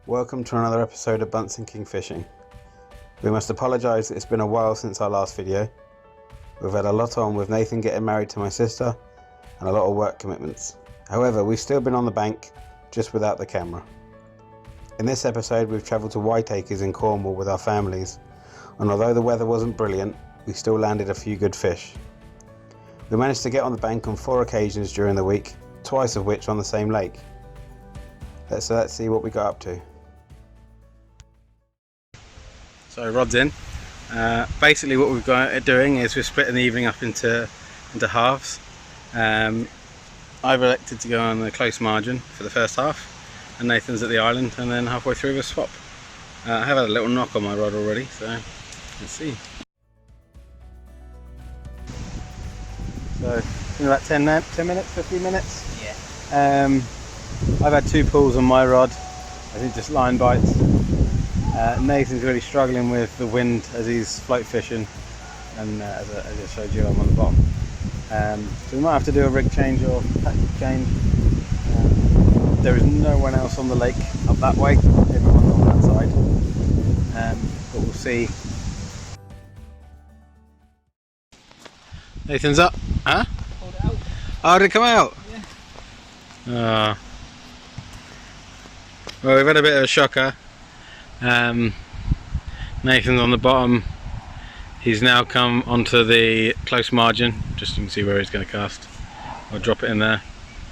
Welcome to another episode of Bunce and King Fishing. We must apologise that it's been a while since our last video. We've had a lot on with Nathan getting married to my sister and a lot of work commitments. However, we've still been on the bank, just without the camera. In this episode we've travelled to Whiteacres in Cornwall with our families, and although the weather wasn't brilliant, we still landed a few good fish. We managed to get on the bank on 4 occasions during the week, twice of which on the same lake. Let's see what we got up to. So rod's in. Basically what we've got doing is we're splitting the evening up into halves. I've elected to go on the close margin for the first half, and Nathan's at the island, and then halfway through we'll swap. I have had a little knock on my rod already, so let's see. So in about 10 minutes, 15 minutes. Yeah. I've had 2 pulls on my rod. I think just line bites. Nathan's really struggling with the wind as he's float fishing, and as I showed you, I'm on the bottom. So we might have to do a rig change or tactic change. There is no one else on the lake up that way, everyone's on that side, but we'll see. Nathan's up, huh? Pulled it out. Oh, did it come out? Yeah. Well, we've had a bit of a shocker. Nathan's on the bottom. He's now come onto the close margin, just so you can see where he's going to cast. I'll drop it in there.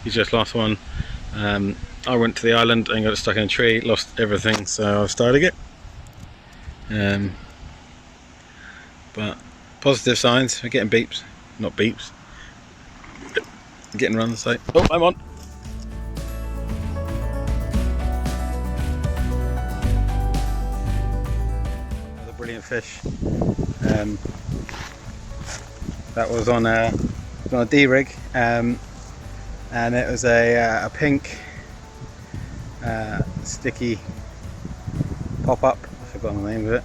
He's just lost one. I went to the island and got it stuck in a tree, lost everything, so I've started it. But positive signs. We're getting beeps, not beeps. Getting around the site. Oh, I'm on. Brilliant fish. That was on a D-rig, and it was a pink sticky pop-up. I've forgotten the name of it.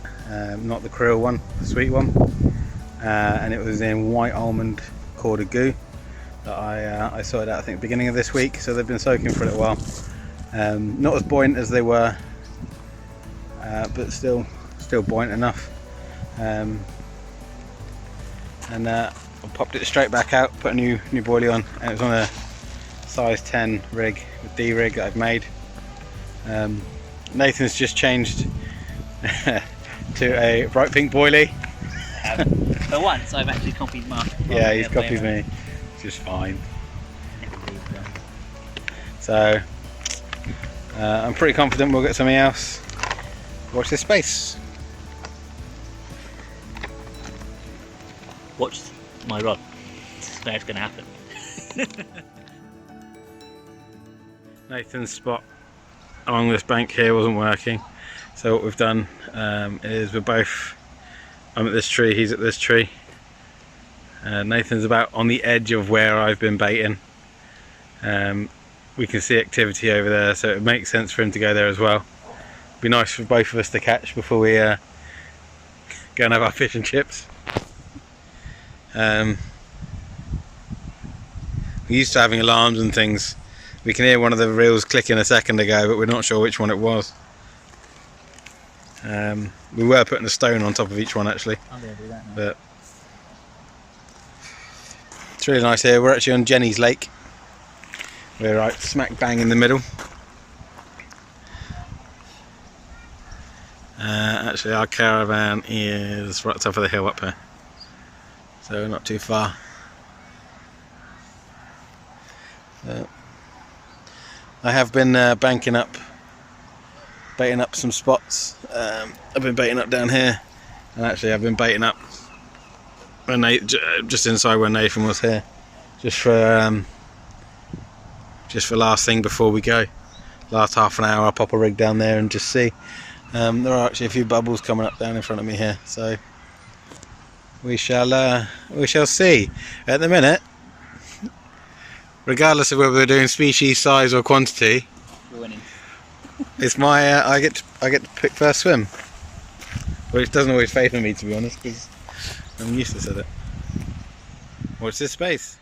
Not the krill one, the sweet one. And it was in white almond corded goo that I sorted out, I think, at the beginning of this week. So they've been soaking for a little while. Not as buoyant as they were, but still buoyant enough. And I popped it straight back out, put a new boilie on, and it was on a size 10 rig, with D-rig that I've made. Nathan's just changed to a bright pink boilie. For once I've actually copied Mark. Yeah, he's copied me, which is fine. So I'm pretty confident we'll get something else. Watch this space. Watch my rod. This is where it's going to happen. Nathan's spot along this bank here wasn't working, so what we've done is I'm at this tree, he's at this tree. Nathan's about on the edge of where I've been baiting. We can see activity over there, so it makes sense for him to go there as well. Be nice for both of us to catch before we go and have our fish and chips. We're used to having alarms and things. We can hear one of the reels clicking a second ago, but we're not sure which one it was. We were putting a stone on top of each one actually. I'm going to do that now. But it's really nice here. We're actually on Jenny's Lake. We're right smack bang in the middle. Actually, our caravan is right top of the hill up here, so we're not too far. I have been baiting up some spots. I've been baiting up down here, and actually I've been baiting up just inside where Nathan was here, just for last thing before we go. Last half an hour I'll pop a rig down there and just see. There are actually a few bubbles coming up down in front of me here, so we shall see. At the minute, regardless of whether we're doing species, size or quantity, we're winning. It's my I get to pick first swim, which doesn't always favour me, to be honest, because I'm useless at it. Watch this space.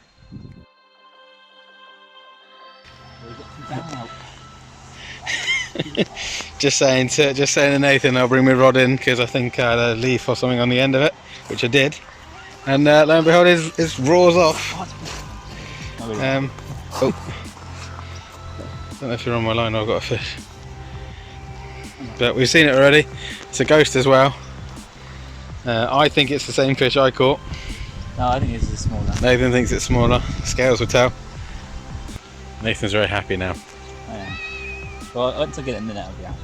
just saying to Nathan I'll bring my rod in, because I think I had a leaf or something on the end of it, which I did, and lo and behold, it roars off. Oh, don't know if you're on my line or I've got a fish, but we've seen it already. It's a ghost as well. I think it's the same fish I caught. No, I think it's smaller. Nathan thinks it's smaller. Scales will tell. Nathan's very happy now. I am. Well, once I get it in the net, I'll be happy.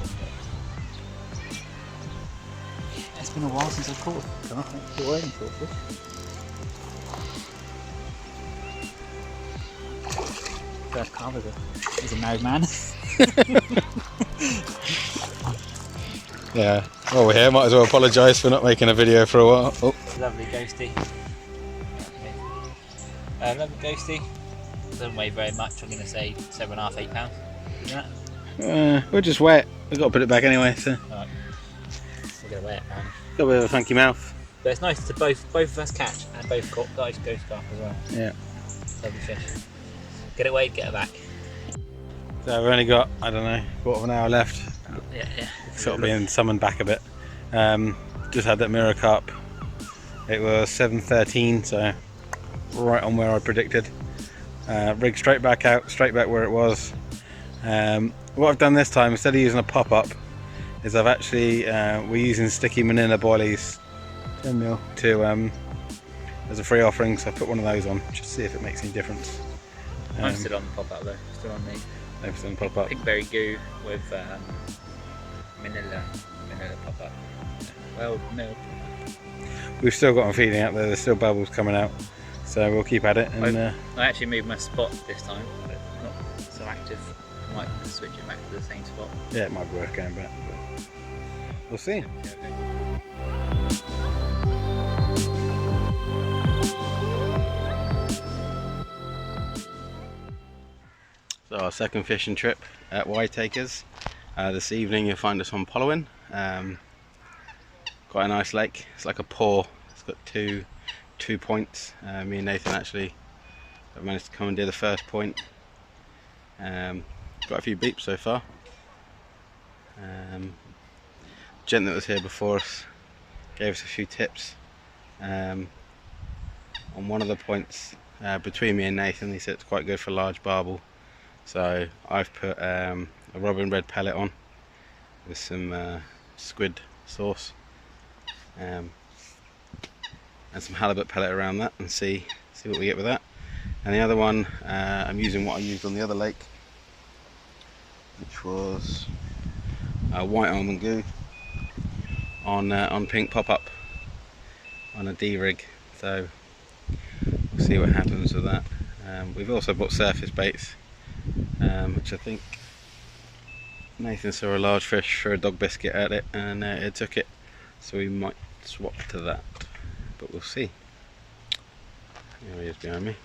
It's been a while since I've caught any fish. First carp is a married man. Yeah. Well, we're here. Might as well apologise for not making a video for a while. Oh. Lovely ghosty. Lovely ghosty. Doesn't weigh very much. I'm going to say 7.5, 8 pounds. Isn't that? We're just wet. We've got to put it back anyway. So. Right. We're going to weigh it, man. Got a bit of a funky mouth. But it's nice to both of us catch and both caught nice ghost carp as well. Yeah. Lovely fish. Get it weighed, get it back. So we've only got, I don't know, quarter of an hour left. Yeah. Sort of being summoned back a bit. Just had that mirror carp. It was 7.13, so right on where I predicted. Rig straight back out, straight back where it was. What I've done this time, instead of using a pop-up, is I've actually, we're using sticky manila boilies 10mm to, as a free offering, so I put one of those on, just to see if it makes any difference. I'm still on the pop-up though, still on the pop-up. pigberry goo with manila pop-up. Well milled. We've still got them feeding out there, there's still bubbles coming out, so we'll keep at it. And I actually moved my spot this time, but not so active. I might switch it back to the same spot. Yeah, it might be worth going back, but we'll see. So our second fishing trip at Whiteacres. This evening you'll find us on Pollowyn. Quite a nice lake. It's like a paw. It's got two points. Me and Nathan actually have managed to commandeer the first point. Got a few beeps so far. Gent that was here before us gave us a few tips. On one of the points between me and Nathan, he said it's quite good for large barbel. So I've put a robin red pellet on with some squid sauce and some halibut pellet around that, and see what we get with that. And the other one, I'm using what I used on the other lake, which was white almond goo on pink pop-up on a D rig. So we'll see what happens with that. We've also bought surface baits, which I think Nathan saw a large fish for a dog biscuit at it, and it took it, so we might swap to that, but we'll see. There he is behind me.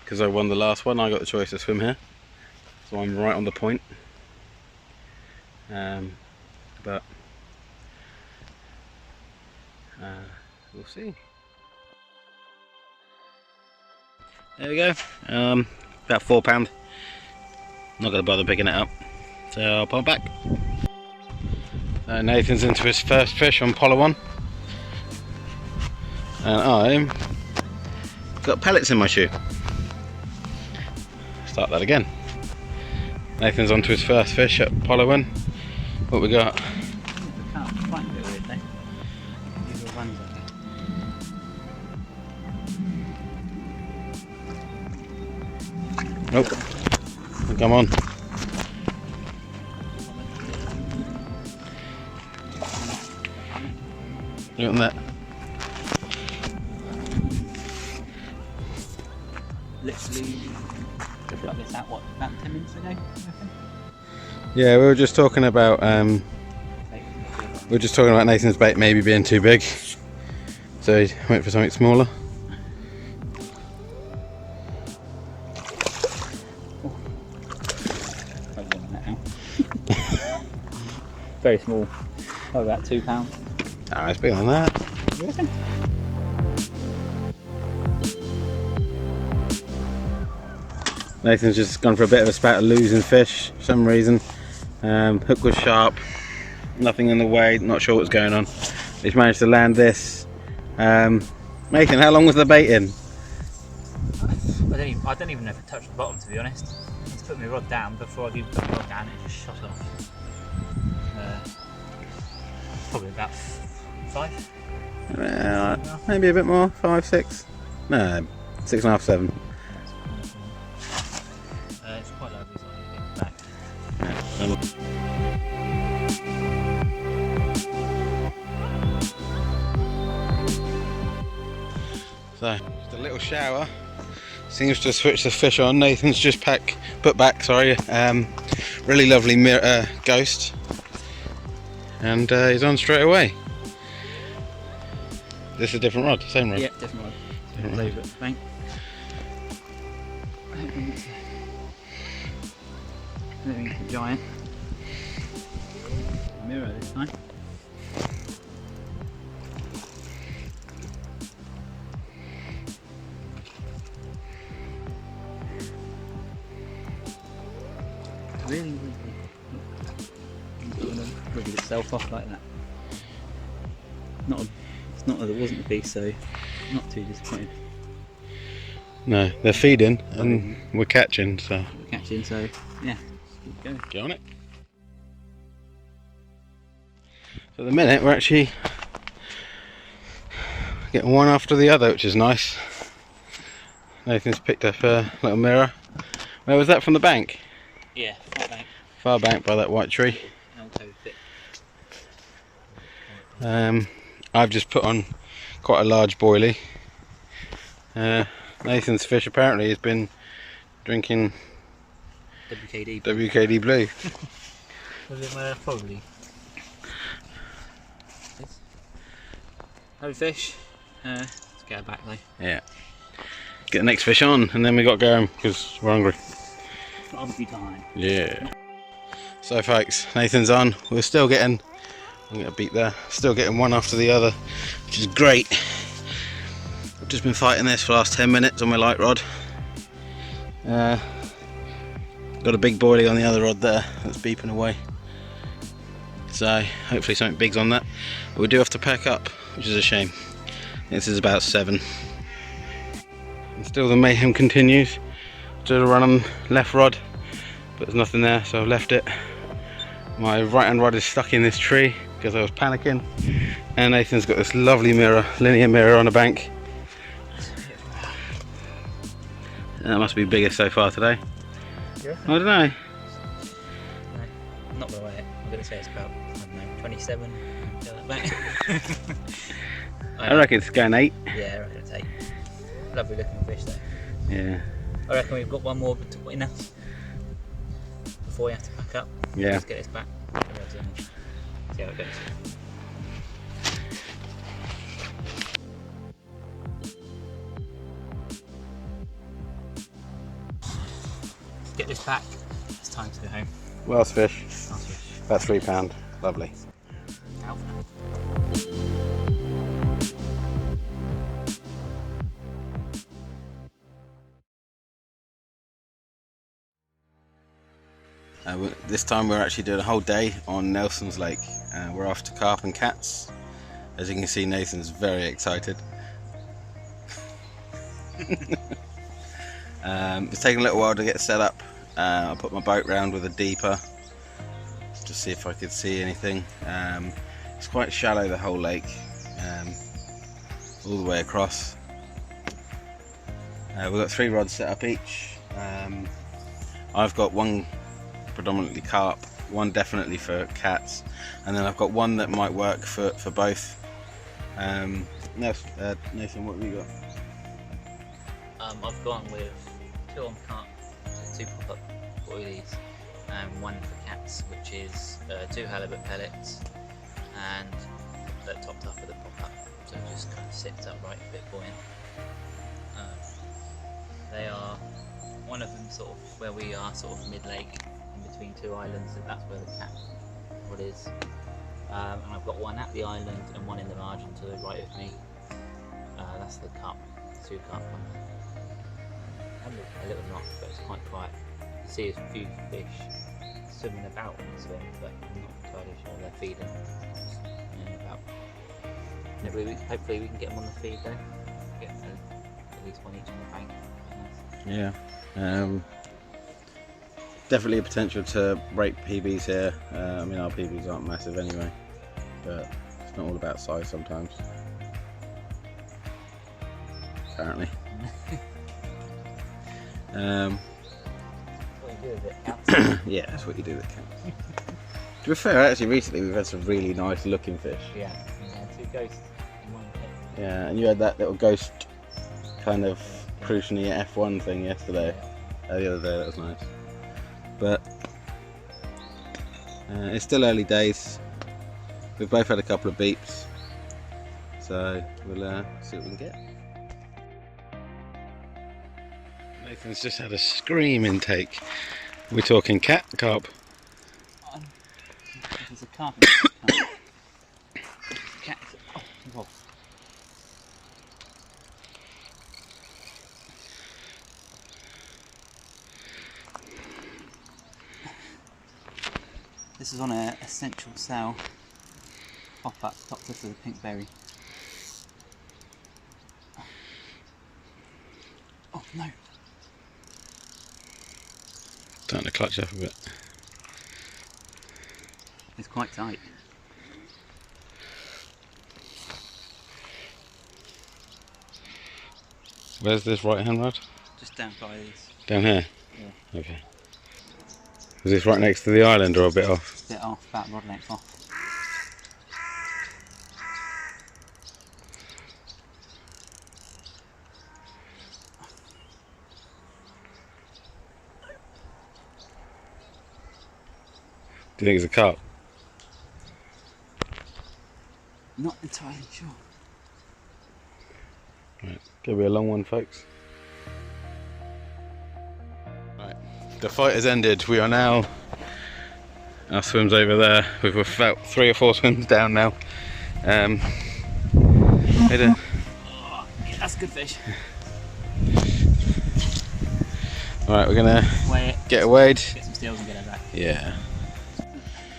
Because I won the last one, I got the choice to swim here, so I'm right on the point. But we'll see. There we go. About £4. Not going to bother picking it up, so I'll put it back. Nathan's into his first fish on Pollowyn, and I've got pellets in my shoe. Start that again. Nathan's onto his first fish at Pollowyn. What we got? The carp's quite a bit weird though. These are ones I think. Oh, come on. Look at that. Literally just got this out, what, about 10 minutes ago, I reckon? Yeah, we were just talking about Nathan's bait maybe being too big, so he went for something smaller. Very small, probably about £2. Oh, it's bigger than that. You reckon? Nathan's just gone for a bit of a spat of losing fish for some reason. Hook was sharp, nothing in the way, not sure what's going on. He's managed to land this. Nathan, how long was the bait in? I don't even know if it touched the bottom, to be honest. I just put my rod down before I even put my rod down, it just shot off. Probably about 5. Maybe a bit more, 5, 6. No, 6.5, 7. It's quite lovely, so I need to get back. So, just a little shower. Seems to have switched the fish on. Nathan's just put back, really lovely ghost. And he's on straight away. This is a different rod, same rod? Yeah, different rod. Different rod. But thank. I don't think it's a giant. Mirror this time. Really wiggly. Wiggle itself off like that. It's not that it wasn't a beast, so not too disappointed. No, they're feeding and we're catching, so. We're catching, so yeah, keep going. Get on it. So at the minute we're actually getting one after the other, which is nice. Nathan's picked up a little mirror. Where was that, from the bank? Yeah, far bank. Far bank by that white tree. I've just put on quite a large boilie. Nathan's fish apparently has been drinking WKD Blue. Was it probably? No fish. Let's get her back though. Yeah. Get the next fish on and then we got to go because we're hungry. Barbecue time. Yeah. So folks, Nathan's on. We're still getting, I'm going to beat there, still getting one after the other, which is great. I've just been fighting this for the last 10 minutes on my light rod. Got a big boilie on the other rod there that's beeping away. So hopefully something big's on that. But we do have to pack up, which is a shame. This is about 7. And still the mayhem continues. Did a run on left rod, but there's nothing there, so I've left it. My right hand rod is stuck in this tree because I was panicking, and Nathan's got this lovely mirror, linear mirror on a bank. That must be biggest so far today. Yeah. I don't know. No, I'm not gonna weigh it. I'm gonna say it's about, I don't know, 27. I reckon it's going 8. Yeah, I reckon it's 8. Lovely looking fish though. Yeah. I reckon we've got one more between us before we have to pack up. Yeah. Let's get this back. See how it goes. Let's get this back. It's time to go home. Wells fish. Last fish. About £3. Lovely. Out. This time we're actually doing a whole day on Nelson's Lake. We're off to Carp and Cats. As you can see, Nathan's very excited. It's taken a little while to get set up. I put my boat round with a deeper to see if I could see anything. It's quite shallow, the whole lake, all the way across. We've got 3 rods set up each. I've got one predominantly carp, one definitely for cats, and then I've got one that might work for both. Nathan, what have you got? I've gone with 2 on carp, 2 pop-up boilies, and 1 for cats, which is 2 halibut pellets, and that topped up with a pop-up, so it just kind of sits upright, a bit buoyant. They are, one of them sort of where we are, sort of mid-lake, in between 2 islands, and that's where the cat rod is. And I've got 1 at the island and 1 in the margin to the right of me. That's the carp, 2 carp one. A little knot, but it's quite quiet. You see a few fish swimming about in the swim, but I'm not entirely sure they're feeding. About. Hopefully we can get them on the feed though. Get at least 1 each on the bank. Yeah. Definitely a potential to rate PBs here. I mean, our PBs aren't massive anyway, but it's not all about size sometimes. Apparently. What you do with it, counts. Yeah, that's what you do with counts. To be fair, actually recently we've had some really nice looking fish. Yeah, 2 ghosts in 1 pit. Yeah, and you had that little ghost kind of crucially F1 thing yesterday. The other day, that was nice. But it's still early days. We've both had a couple of beeps, so we'll see what we can get. Nathan's just had a scream intake. We're talking cat, carp. There's a carp. Cat. Oh, whoa. This is on a essential cell pop-up, topped up with a pink berry. Oh no! Starting to clutch up a bit. It's quite tight. Where's this right hand rod? Just down by these. Down here? Yeah. Okay. Is this right next to the island or a bit off? Bit off, about rod length off. Do you think it's a carp? Not entirely sure. Right, gonna be a long one, folks. Right, the fight has ended. We are now, our swim's over there. We've about 3 or 4 swims down now. Hey there. Oh, yeah, that's a good fish. Alright, we're gonna Weigh it. get a weighed. Get some steels and get her back. Yeah.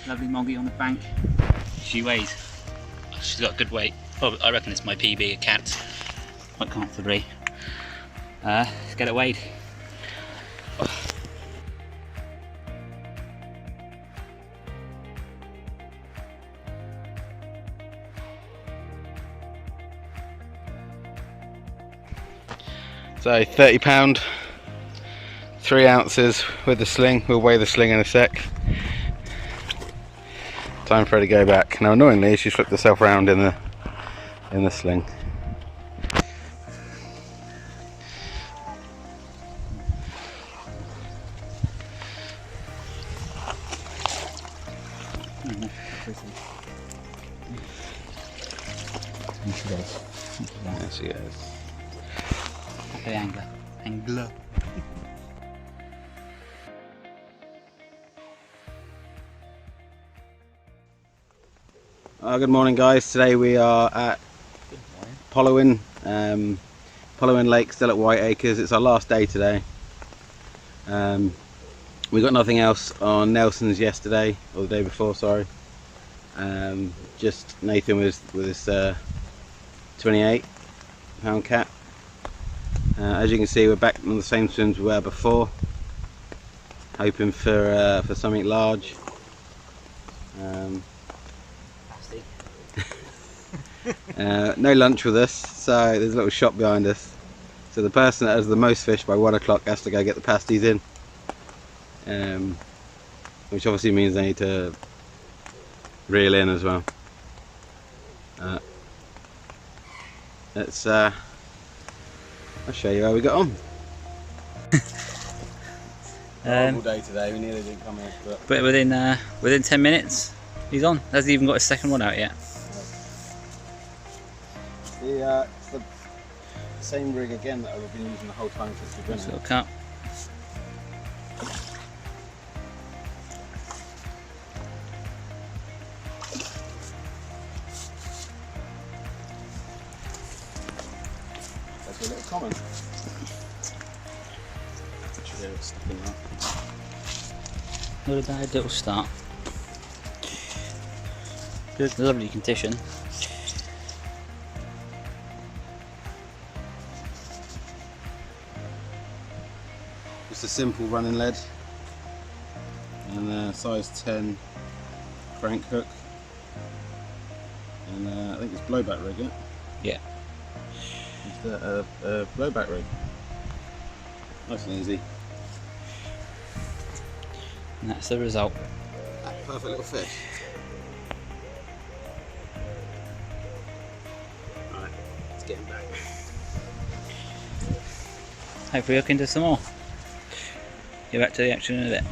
Lovely moggy on the bank. She weighs. She's got good weight. Oh, I reckon it's my PB, a cat. Quite comfortably. Let's get it weighed. So £30, 3 ounces with the sling. We'll weigh the sling in a sec. Time for her to go back. Now annoyingly she's flipped herself around in the sling. There she goes. Happy angler. Angler. Good morning, guys. Today we are at Pollowyn Lake, still at Whiteacres. It's our last day today. We got nothing else on Nelson's yesterday, or the day before, sorry. Just Nathan with his 28-pound cat. As you can see, we're back on the same swims we were before. hoping for something large. No lunch with us, so there's a little shop behind us. So the person that has the most fish by 1 o'clock has to go get the pasties in, which obviously means they need to reel in as well. I'll show you how we got on. Horrible day today. We nearly didn't come here, but within 10 minutes, he's on. Hasn't even got his second one out yet. It's the same rig again that I've been using the whole time since we've been here. Little Carp. That's a little common. Not a bad little start. Good, lovely condition. Just a simple running lead and a size 10 crank hook, and I think it's blowback rig, yeah? Yeah. Just a blowback rig. Nice and easy. And that's the result. Perfect little fish. Alright, let's get him back. Hopefully I can do some more. Get back to the action in a bit.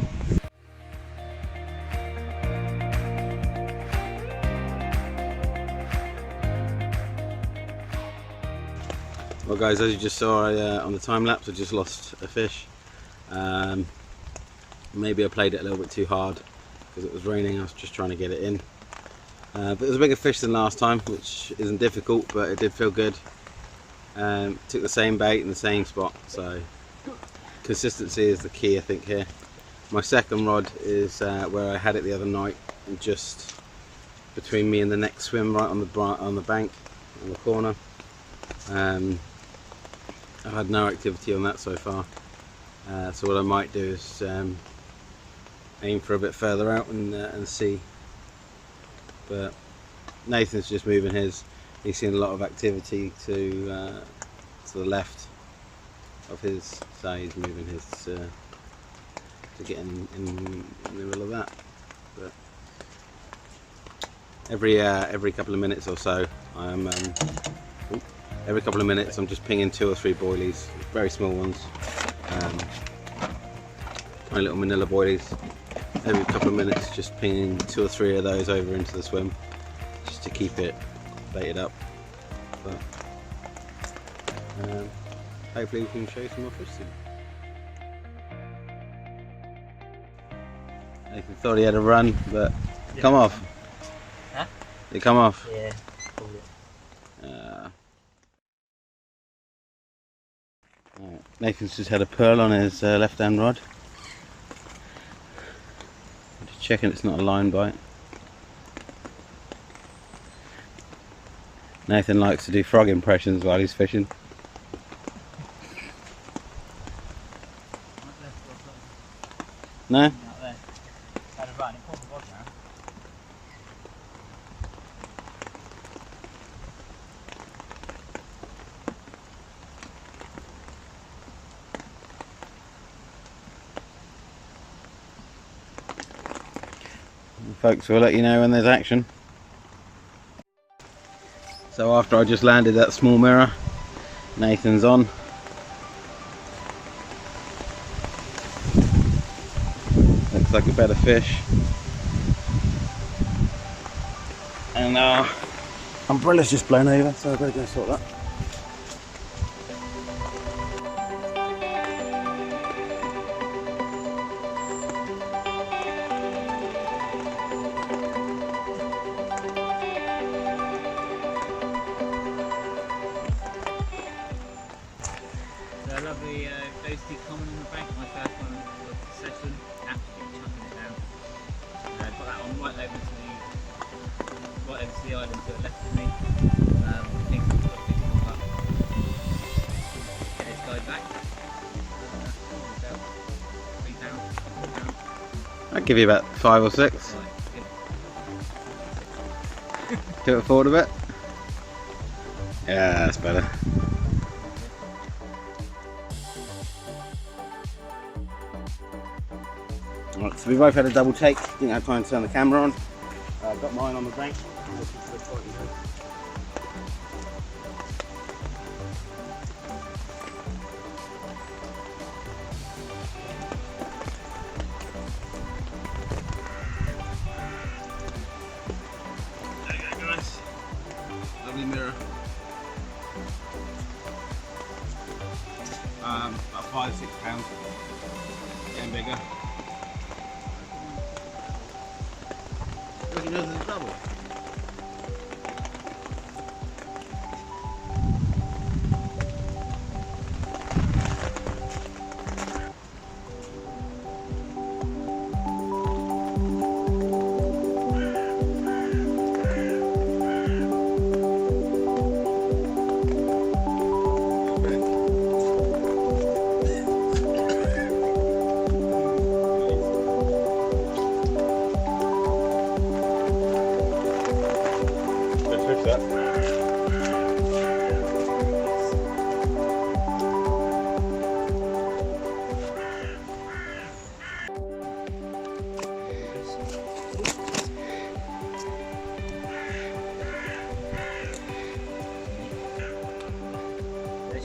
Well guys, as you just saw on the time lapse, I just lost a fish. Maybe I played it a little bit too hard because it was raining. I was just trying to get it in. But it was a bigger fish than last time, which isn't difficult, but it did feel good. Took the same bait in the same spot, so consistency is the key, I think, here. My second rod is where I had it the other night, and just between me and the next swim, right on the bank, on the corner. I've had no activity on that so far, so what I might do is aim for a bit further out and see. But Nathan's just moving his. He's seen a lot of activity to the left of his, so he's moving his to get in the middle of that. But every couple of minutes or so, I'm every couple of minutes I'm just pinging 2 or 3 boilies, very small ones, tiny little manila boilies. Every couple of minutes, just pinging 2 or 3 of those over into the swim, just to keep it baited up. But hopefully we can show you some more fish soon. Nathan thought he had a run, but Yeah. come off. Huh? It come off. Yeah. Right. Nathan's just had a pearl on his left hand rod. Just checking it's not a line bite. Nathan likes to do frog impressions while he's fishing. No? Folks, we'll let you know when there's action. So after I just landed that small mirror, Nathan's on. Looks like a better fish. And our umbrella's just blown over, so I better go sort that. A lovely ghosty common on the bank, my first one of the session, absolutely chucking it down. Got that one right over to the island to the left of me. I think I've got a big one up. Get this guy back. About 3 pounds, 4 pounds. I'd give you about 5 or 6. Tilt it forward a bit. Yeah, that's better. Right, so we both had a double take. Didn't have time to turn the camera on. Got mine on the bank. There you go, guys. Lovely mirror. About 5-6 pounds. Getting bigger. Look, he knows it's a double.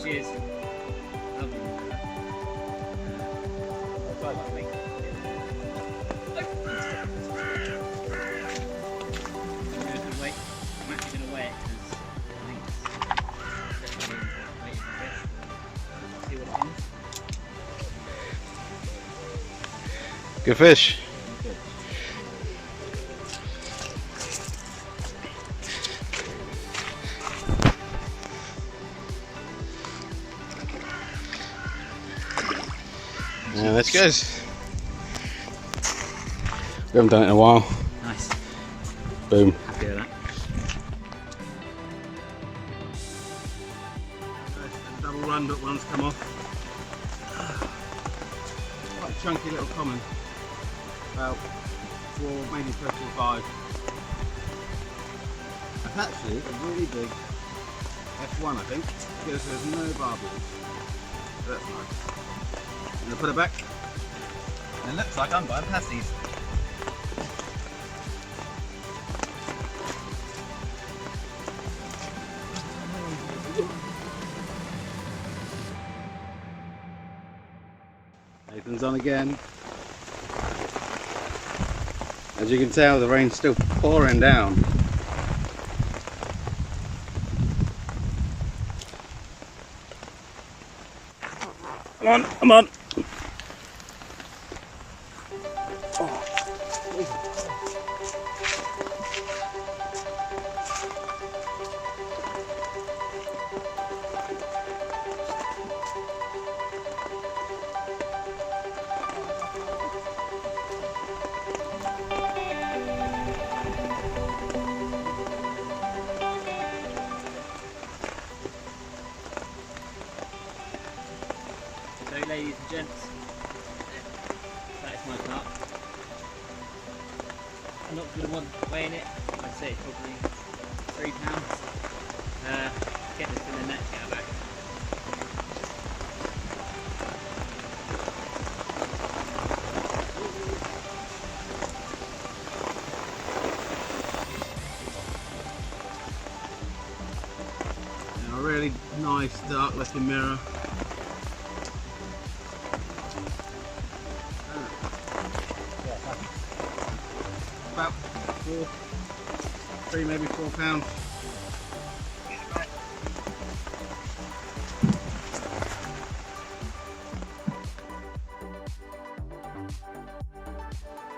She is lovely. I'll try that thing. I'm actually going to weigh it because I think it's definitely weighted a bit. See what it is. Good fish. Yeah, that's good. We haven't done it in a while. Nice. Boom. Happy with that. Double run, but one's come off. Quite a chunky little common. About 4, maybe 5. That's actually a really big F1, I think, because there's no barbels. That's nice. I'm going to put it back. And it looks like I'm buying pasties. Nathan's on again. As you can tell, the rain's still pouring down. Come on, come on. So ladies and gents, that is my carp. I'm not going to want weighing it, I'd say it's probably 3 pounds. Get this in the net, get it back. A really nice dark looking mirror. About 3, maybe 4 pounds.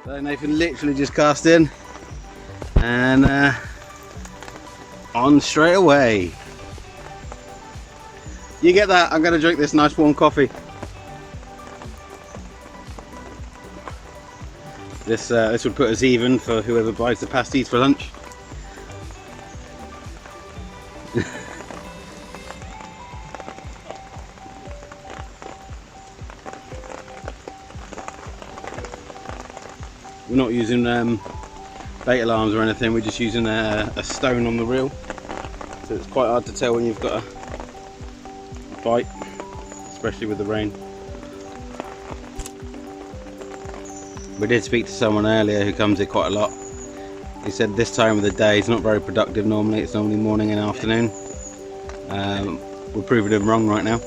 So Nathan literally just cast in and on straight away. You get that? I'm going to drink this nice warm coffee. This would put us even for whoever buys the pasties for lunch. We're not using bait alarms or anything, we're just using a stone on the reel. So it's quite hard to tell when you've got a bite, especially with the rain. We did speak to someone earlier who comes here quite a lot. He said this time of the day is not very productive normally, it's normally morning and afternoon. We're proving him wrong right now.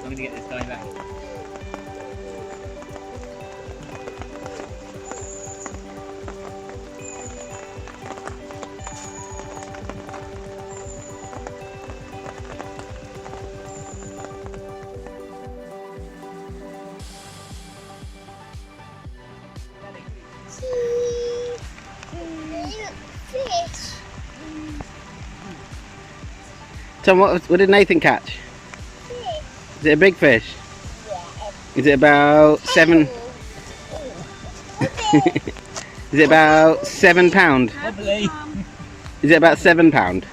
I'm going to get this guy back. Tom, what did Nathan catch? Fish. Is it a big fish? Yeah. Is it about 7? Is it about £7? Wobbly. Is it about £7?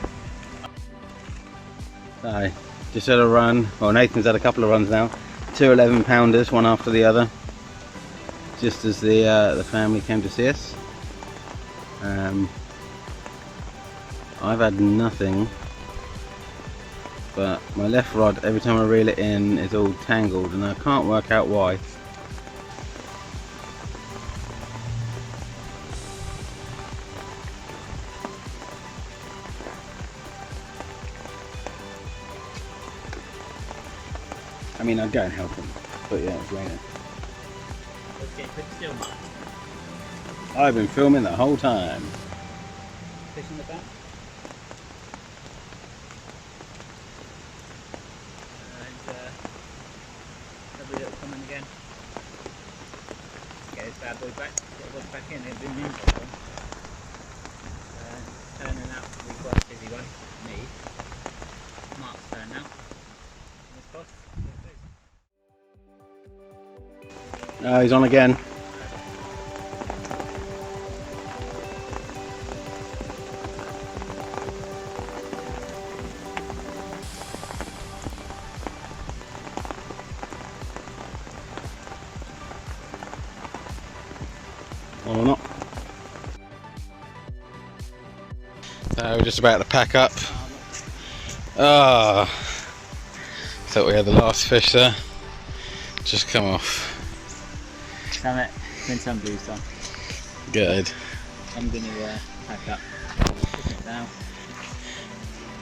So, just had a run. Well, Nathan's had a couple of runs now. 2 11-pounders, one after the other. Just as the family came to see us. I've had nothing. But my left rod, every time I reel it in, is all tangled and I can't work out why. I mean, I'd go and help him, but yeah, it's raining. Let's get quick still, Mark. I've been filming the whole time. Fish in the back. Lovely little comment again. Get this bad boy back. Get the back in. They've been in for a while. Turning out to be quite a busy one. Me. Mark's turn now. Fingers crossed. Oh, he's on again. Or not. So we're just about to pack up. Ah, thought we had the last fish there. Just come off. Damn it. Been some boost on. Good. I'm going to pack up. Put it down.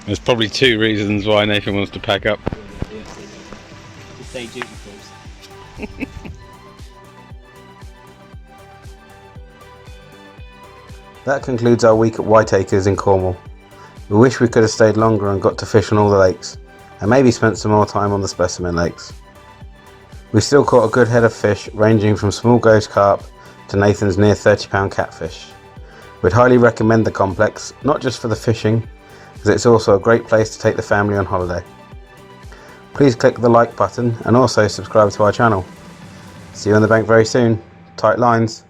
There's probably 2 reasons why Nathan wants to pack up. Just say duty calls. That concludes our week at Whiteacres in Cornwall. We wish we could have stayed longer and got to fish on all the lakes, and maybe spent some more time on the specimen lakes. We still caught a good head of fish ranging from small ghost carp to Nathan's near 30-pound catfish. We'd highly recommend the complex, not just for the fishing, as it's also a great place to take the family on holiday. Please click the like button and also subscribe to our channel. See you on the bank very soon. Tight lines.